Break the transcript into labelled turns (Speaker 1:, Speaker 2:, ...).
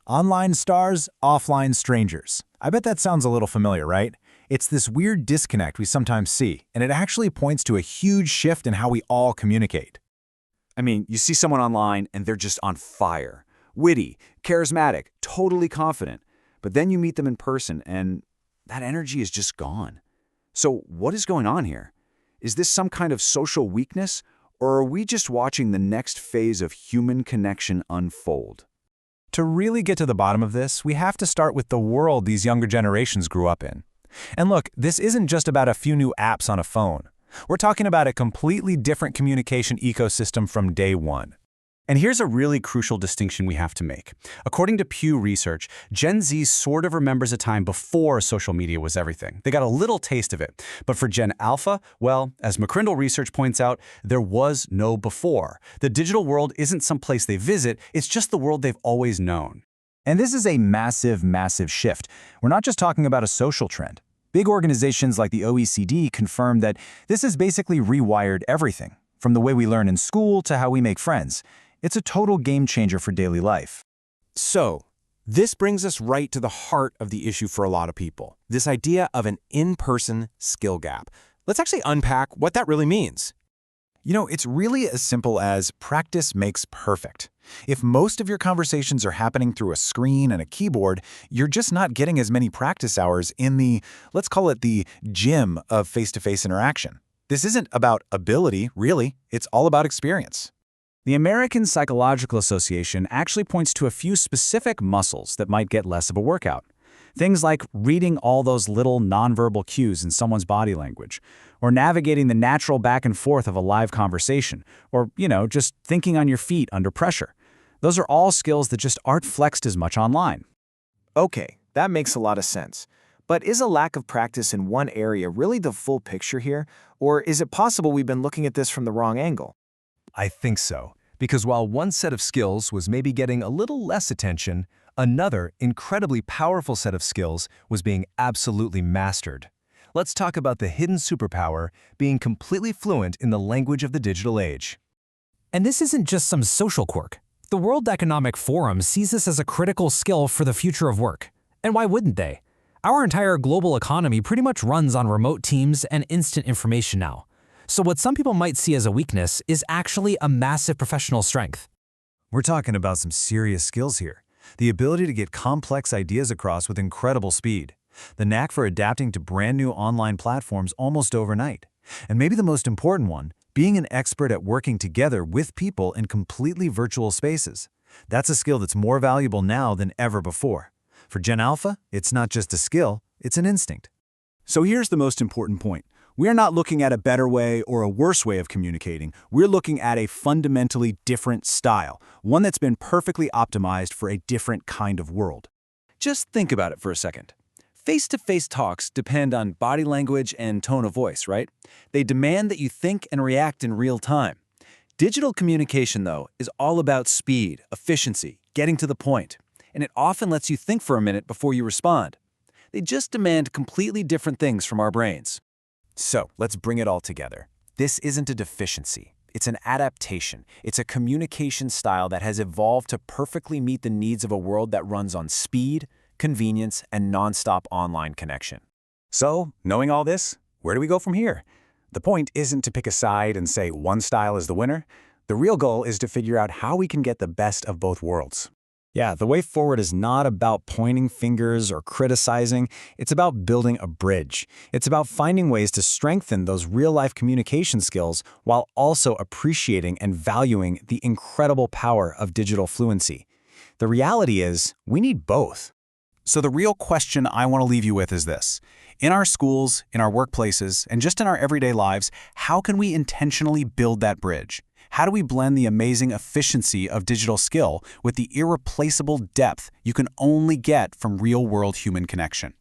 Speaker 1: Online stars, offline strangers. I bet that sounds a little familiar, right? It's this weird disconnect we sometimes see, and it actually points to a huge shift in how we all communicate.
Speaker 2: I mean, you see someone online and they're just on fire. Witty, charismatic, totally confident. But then you meet them in person and that energy is just gone. So what is going on here? Is this some kind of social weakness, or are we just watching the next phase of human connection unfold?
Speaker 1: To really get to the bottom of this, we have to start with the world these younger generations grew up in. And look, this isn't just about a few new apps on a phone. We're talking about a completely different communication ecosystem from day one.
Speaker 3: And here's a really crucial distinction we have to make. According to Pew Research, Gen Z sort of remembers a time before social media was everything. They got a little taste of it. But for Gen Alpha, well, as McCrindle research points out, there was no before. The digital world isn't some place they visit, it's just the world they've always known.
Speaker 1: And this is a massive, massive shift. We're not just talking about a social trend. Big organizations like the OECD confirm that this has basically rewired everything, from the way we learn in school to how we make friends. It's a total game changer for daily life.
Speaker 4: So, this brings us right to the heart of the issue for a lot of people, this idea of an in-person skill gap. Let's actually unpack what that really means.
Speaker 1: It's really as simple as practice makes perfect. If most of your conversations are happening through a screen and a keyboard, you're just not getting as many practice hours in the, let's call it the gym of face-to-face interaction. This isn't about ability, really. It's all about experience.
Speaker 3: The American Psychological Association actually points to a few specific muscles that might get less of a workout. Things like reading all those little nonverbal cues in someone's body language, or navigating the natural back and forth of a live conversation, or, just thinking on your feet under pressure. Those are all skills that just aren't flexed as much online.
Speaker 5: Okay, that makes a lot of sense. But is a lack of practice in one area really the full picture here? Or is it possible we've been looking at this from the wrong angle?
Speaker 6: I think so, because while one set of skills was maybe getting a little less attention, another incredibly powerful set of skills was being absolutely mastered. Let's talk about the hidden superpower, being completely fluent in the language of the digital age.
Speaker 7: And this isn't just some social quirk. The World Economic Forum sees this as a critical skill for the future of work. And why wouldn't they? Our entire global economy pretty much runs on remote teams and instant information now. So what some people might see as a weakness is actually a massive professional strength.
Speaker 1: We're talking about some serious skills here. The ability to get complex ideas across with incredible speed. The knack for adapting to brand new online platforms almost overnight. And maybe the most important one, being an expert at working together with people in completely virtual spaces. That's a skill that's more valuable now than ever before. For Gen Alpha, it's not just a skill, it's an instinct.
Speaker 2: So here's the most important point. We're not looking at a better way or a worse way of communicating. We're looking at a fundamentally different style, one that's been perfectly optimized for a different kind of world. Just think about it for a second. Face-to-face talks depend on body language and tone of voice, right? They demand that you think and react in real time. Digital communication, though, is all about speed, efficiency, getting to the point, and it often lets you think for a minute before you respond. They just demand completely different things from our brains.
Speaker 4: So, let's bring it all together. This isn't a deficiency. It's an adaptation. It's a communication style that has evolved to perfectly meet the needs of a world that runs on speed, convenience, and nonstop online connection. So, knowing all this, where do we go from here? The point isn't to pick a side and say one style is the winner. The real goal is to figure out how we can get the best of both worlds.
Speaker 1: Yeah, the way forward is not about pointing fingers or criticizing. It's about building a bridge. It's about finding ways to strengthen those real-life communication skills while also appreciating and valuing the incredible power of digital fluency. The reality is, we need both.
Speaker 2: So the real question I want to leave you with is this. In our schools, in our workplaces, and just in our everyday lives, how can we intentionally build that bridge? How do we blend the amazing efficiency of digital skill with the irreplaceable depth you can only get from real-world human connection?